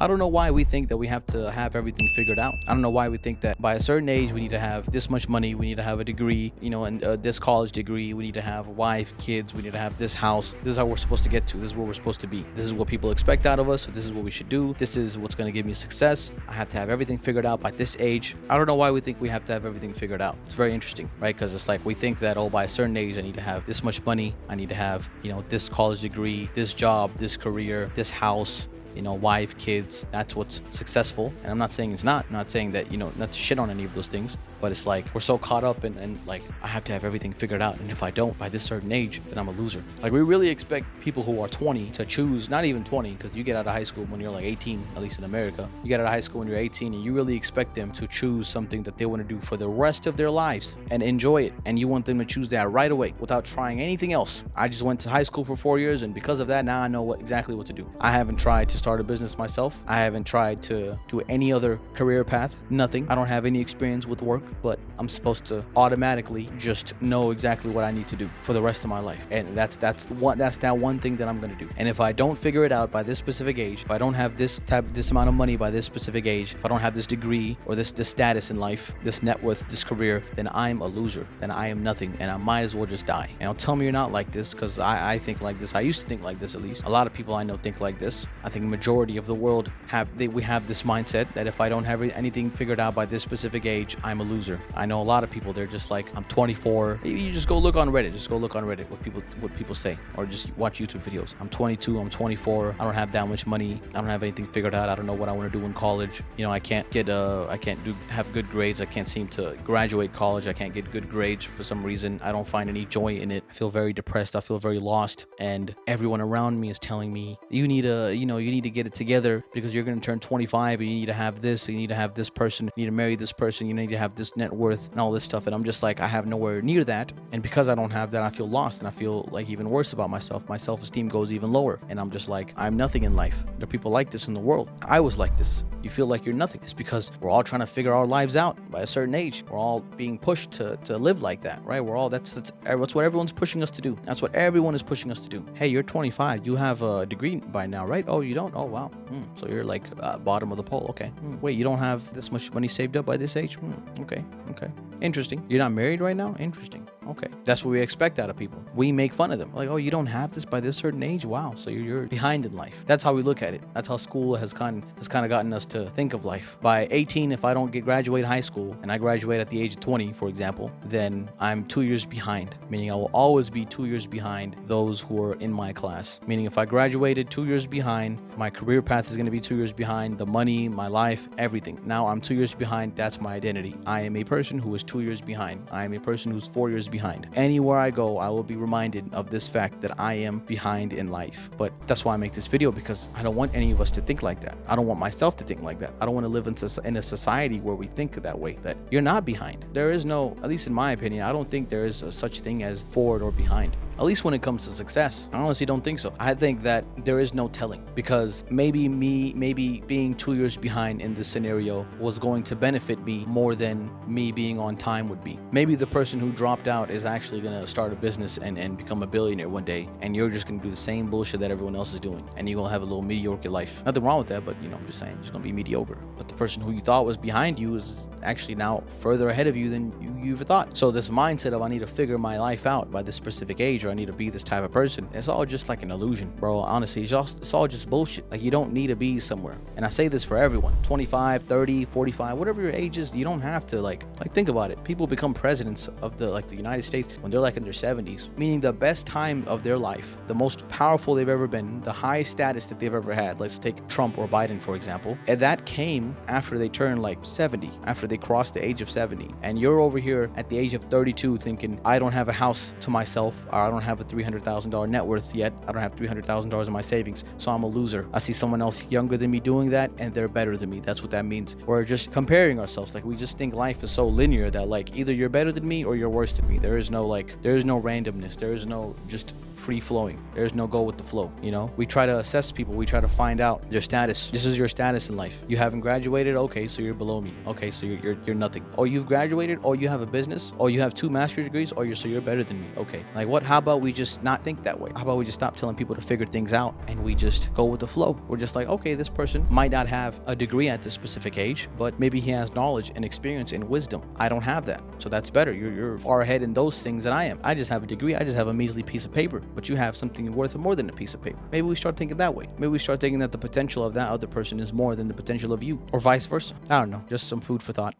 I don't know why we think that we have to have everything figured out. I don't know why we think that by a certain age we need to have this much money, we need to have a degree, and this college degree, we need to have a wife, kids, we need to have this house. This is how we're supposed to get to. This is where we're supposed to be. This is what people expect out of us. So this is what we should do. This is what's going to give me success. I have to have everything figured out by this age. I don't know why we think we have to have everything figured out. It's very interesting, right? Because it's like we think that, by a certain age I need to have this much money. I need to have, this college degree, this job, this career, this house, wife, kids. That's what's successful. And I'm not saying it's not. I'm not saying that, not to shit on any of those things. But it's like we're so caught up in like, I have to have everything figured out. And if I don't by this certain age, then I'm a loser. Like, we really expect people who are 20 to choose, not even 20, because you get out of high school when you're like 18, at least in America. You get out of high school when you're 18, and you really expect them to choose something that they want to do for the rest of their lives and enjoy it. And you want them to choose that right away without trying anything else. I just went to high school for 4 years, and because of that, now I know exactly what to do. I haven't tried to start a business myself. I haven't tried to do any other career path. Nothing. I don't have any experience with work, but I'm supposed to automatically just know exactly what I need to do for the rest of my life. And that's that one thing that I'm going to do. And if I don't figure it out by this specific age, if I don't have this amount of money by this specific age, if I don't have this degree or this status in life, this net worth, this career, then I'm a loser. Then I am nothing, and I might as well just die. And don't tell me you're not like this, because I think like this. I used to think like this, at least. A lot of people I know think like this. I think the majority of the world we have this mindset that if I don't have anything figured out by this specific age, I'm a loser. I know a lot of people, they're just like, I'm 24. You just go look on Reddit. Just go look on Reddit what people say, or just watch YouTube videos. I'm 22. I'm 24. I don't have that much money. I don't have anything figured out. I don't know what I want to do in college. I can't have good grades. I can't seem to graduate college. I can't get good grades for some reason. I don't find any joy in it. I feel very depressed. I feel very lost. And everyone around me is telling me, you need to get it together because you're going to turn 25 and you need to have this. You need to have this person. You need to marry this person. You need to have this net worth and all this stuff. And I'm just like, I have nowhere near that. And because I don't have that, I feel lost, and I feel like even worse about myself. My self-esteem goes even lower, and I'm just like, I'm nothing in life. There are people like this in the world. I was like this. You feel like you're nothing. It's because we're all trying to figure our lives out by a certain age. We're all being pushed to live like that, right? We're all, that's what everyone's pushing us to do. That's what everyone is pushing us to do. Hey, you're 25. You have a degree by now, right? Oh, you don't? Oh, wow. So you're like bottom of the pole. Okay. Wait, you don't have this much money saved up by this age? Okay. Interesting. You're not married right now? Interesting. Okay. That's what we expect out of people. We make fun of them. Like, oh, you don't have this by this certain age? Wow. So you're behind in life. That's how we look at it. That's how school has kind of gotten us to think of life. By 18, if I don't graduate high school and I graduate at the age of 20, for example, then I'm 2 years behind, meaning I will always be 2 years behind those who are in my class. Meaning if I graduated 2 years behind, my career path is going to be 2 years behind, the money, my life, everything. Now I'm 2 years behind. That's my identity. I am a person who is 2 years behind. I am a person who's 4 years behind. Anywhere I go, I will be reminded of this fact that I am behind in life. But that's why I make this video, because I don't want any of us to think like that. I don't want myself to think like that. I don't want to live in a society where we think that way, that you're not behind. There is no, at least in my opinion, I don't think there is such thing as forward or behind. At least when it comes to success. I honestly don't think so. I think that there is no telling, because maybe being 2 years behind in this scenario was going to benefit me more than me being on time would be. Maybe the person who dropped out is actually going to start a business and become a billionaire one day, and you're just going to do the same bullshit that everyone else is doing, and you're going to have a little mediocre life. Nothing wrong with that, but I'm just saying, it's going to be mediocre. But the person who you thought was behind you is actually now further ahead of you than you ever thought. So this mindset of I need to figure my life out by this specific age, or I need to be this type of person, it's all just like an illusion, bro. Honestly, it's all just bullshit. Like, you don't need to be somewhere. And I say this for everyone, 25, 30, 45, whatever your age is, you don't have to like think about it. People become presidents of the United States when they're like in their 70s, meaning the best time of their life, the most powerful they've ever been, the highest status that they've ever had. Let's take Trump or Biden, for example. And that came after they turned like 70, after they crossed the age of 70. And you're over here at the age of 32 thinking, I don't have a house to myself, or I don't have a $300,000 net worth yet. I don't have $300,000 in my savings, so I'm a loser. I see someone else younger than me doing that, and they're better than me. That's what that means. We're just comparing ourselves. Like, we just think life is so linear that like either you're better than me or you're worse than me. There is no randomness. There is no just free flowing. There's no go with the flow. You know, we try to assess people. We try to find out their status. This is your status in life. You haven't graduated. Okay, so you're below me. Okay, so you're nothing. Or you've graduated, or you have a business, or you have 2 master's degrees, or you're better than me. Okay, like what? How about we just not think that way? How about we just stop telling people to figure things out and we just go with the flow? We're just like, okay, this person might not have a degree at this specific age, but maybe he has knowledge and experience and wisdom. I don't have that, so that's better. You're far ahead in those things than I am. I just have a degree. I just have a measly piece of paper, but you have something worth more than a piece of paper. Maybe we start thinking that way. Maybe we start thinking that the potential of that other person is more than the potential of you, or vice versa. I don't know. Just some food for thought.